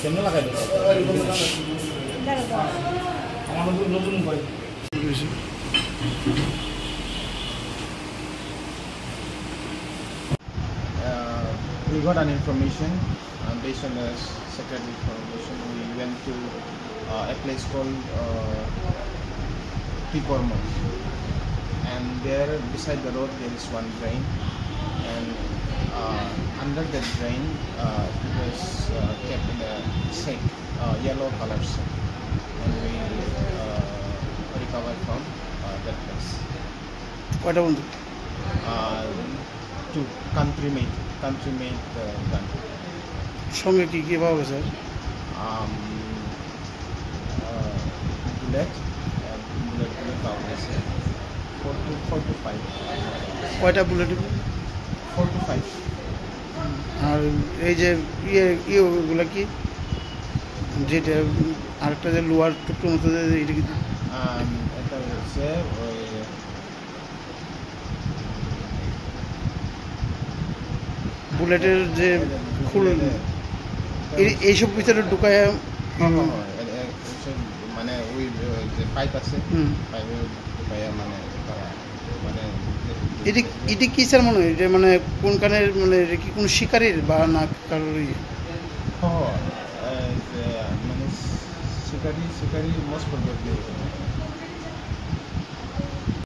কেমন লাগাই আমার নতুন ভাই we got an information based on the secretary information. We went to a place called Pikormo, and there beside the road there is one drain, and under that drain it was kept in a sack, yellow color sack, and we recovered from that place. What happened? To country made gun. সঙ্গে কি কি পাওয়া গেছে? Bullet পাওয়া গেছে 4 to 5. কয়টা bullet? 4 to 5. আর এই যে ওগুলো কি যেটা আরেকটা যে লোয়ার টুকরো মতো এটা কি? এটা হচ্ছে ওই বুলেটের যে খুল এইসব ভিতরে ঢুকায় মানে ওই যে পাইপ আছে পাইপে ঢুকাইয়া মানে মানে এটা কি স্যার মনে হয় এটা মানে কোনখানের মানে এটা কি কোনো শিকারির বা না কারোর মানে শিকারি মোস্ট প্রবাবলি